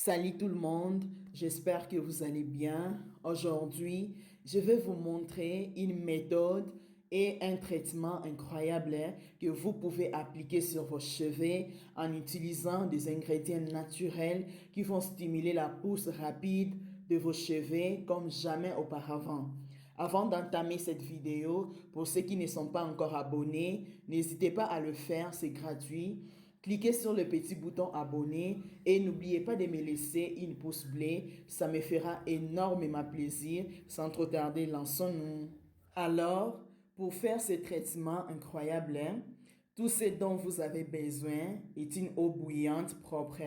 Salut tout le monde, j'espère que vous allez bien. Aujourd'hui, je vais vous montrer une méthode et un traitement incroyable que vous pouvez appliquer sur vos cheveux en utilisant des ingrédients naturels qui vont stimuler la pousse rapide de vos cheveux comme jamais auparavant. Avant d'entamer cette vidéo, pour ceux qui ne sont pas encore abonnés, n'hésitez pas à le faire, c'est gratuit. Cliquez sur le petit bouton abonner et n'oubliez pas de me laisser une pouce bleue, ça me fera énormément plaisir. Sans trop tarder, lançons-nous. Alors, pour faire ce traitement incroyable, tout ce dont vous avez besoin est une eau bouillante propre.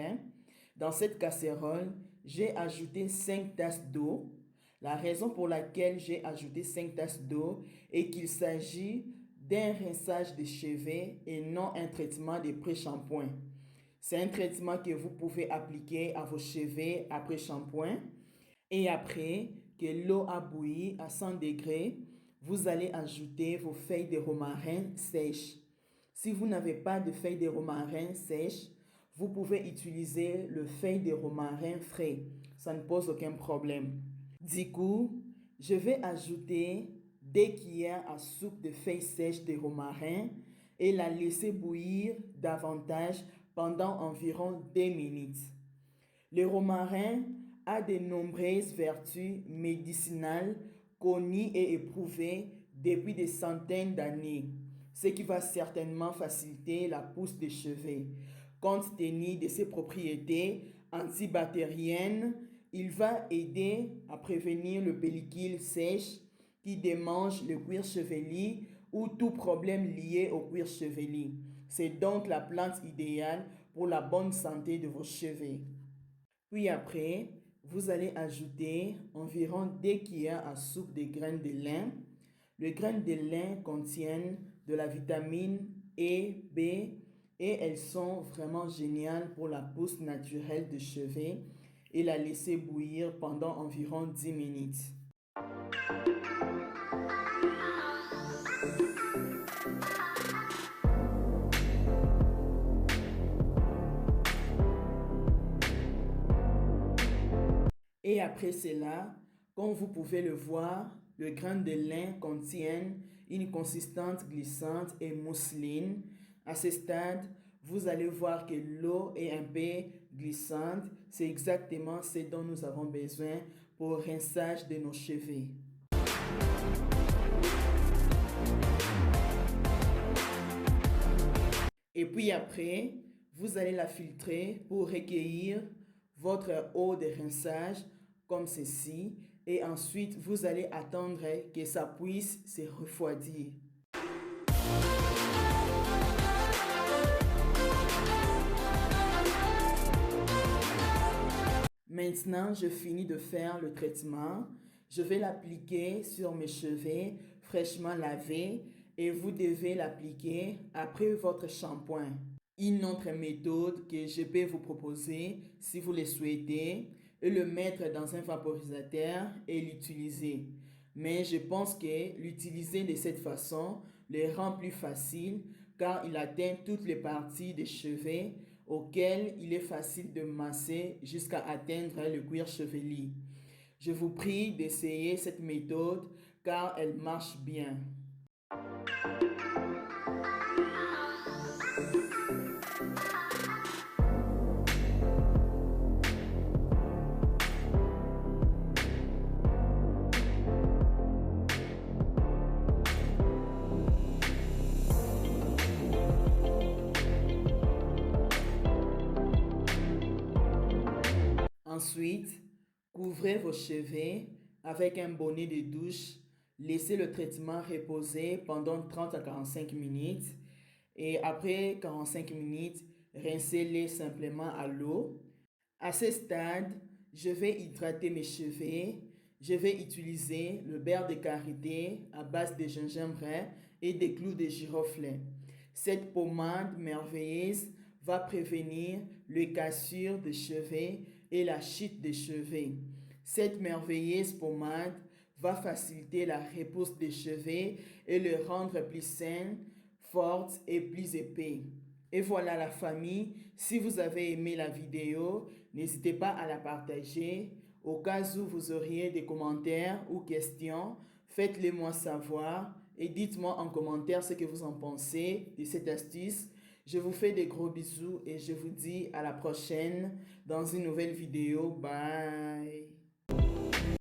Dans cette casserole, j'ai ajouté 5 tasses d'eau. La raison pour laquelle j'ai ajouté 5 tasses d'eau est qu'il s'agit d'un rinçage de cheveux et non un traitement de pré-shampoing. C'est un traitement que vous pouvez appliquer à vos cheveux après shampoing. Et après que l'eau a bouilli à 100 degrés, vous allez ajouter vos feuilles de romarin sèches. Si vous n'avez pas de feuilles de romarin sèches, vous pouvez utiliser le feuille de romarin frais. Ça ne pose aucun problème. Du coup, je vais ajouter 2 cuillères à soupe de feuilles sèches de romarin et la laisser bouillir davantage pendant environ 2 minutes. Le romarin a de nombreuses vertus médicinales connues et éprouvées depuis des centaines d'années, ce qui va certainement faciliter la pousse des cheveux. Compte tenu de ses propriétés antibactériennes, il va aider à prévenir le pellicule sèche qui démange le cuir chevelu ou tout problème lié au cuir chevelu. C'est donc la plante idéale pour la bonne santé de vos cheveux. Puis après, vous allez ajouter environ 2 cuillères à soupe de graines de lin. Les graines de lin contiennent de la vitamine E, B et elles sont vraiment géniales pour la pousse naturelle de cheveux et la laisser bouillir pendant environ 10 minutes. Et après cela, comme vous pouvez le voir, le grain de lin contient une consistance glissante et mousseline. À ce stade, vous allez voir que l'eau est un peu glissante. C'est exactement ce dont nous avons besoin pour le rinçage de nos cheveux. Et puis après, vous allez la filtrer pour recueillir votre eau de rinçage comme ceci. Et ensuite, vous allez attendre que ça puisse se refroidir. Maintenant, je finis de faire le traitement. Je vais l'appliquer sur mes cheveux fraîchement lavés et vous devez l'appliquer après votre shampoing. Une autre méthode que je peux vous proposer, si vous le souhaitez, est le mettre dans un vaporisateur et l'utiliser. Mais je pense que l'utiliser de cette façon le rend plus facile car il atteint toutes les parties des cheveux auxquelles il est facile de masser jusqu'à atteindre le cuir chevelu. Je vous prie d'essayer cette méthode car elle marche bien. Ensuite, couvrez vos cheveux avec un bonnet de douche. Laissez le traitement reposer pendant 30 à 45 minutes. Et après 45 minutes, rincez-les simplement à l'eau. À ce stade, je vais hydrater mes cheveux. Je vais utiliser le beurre de karité à base de gingembre et des clous de girofle. Cette pommade merveilleuse va prévenir les cassures de cheveux et la chute des cheveux. Cette merveilleuse pommade va faciliter la repousse des cheveux et le rendre plus sain, fort et plus épais. Et voilà la famille, si vous avez aimé la vidéo, N'hésitez pas à la partager. Au cas où vous auriez des commentaires ou questions, faites-les moi savoir et dites-moi en commentaire ce que vous en pensez de cette astuce. Je vous fais des gros bisous et je vous dis à la prochaine dans une nouvelle vidéo. Bye!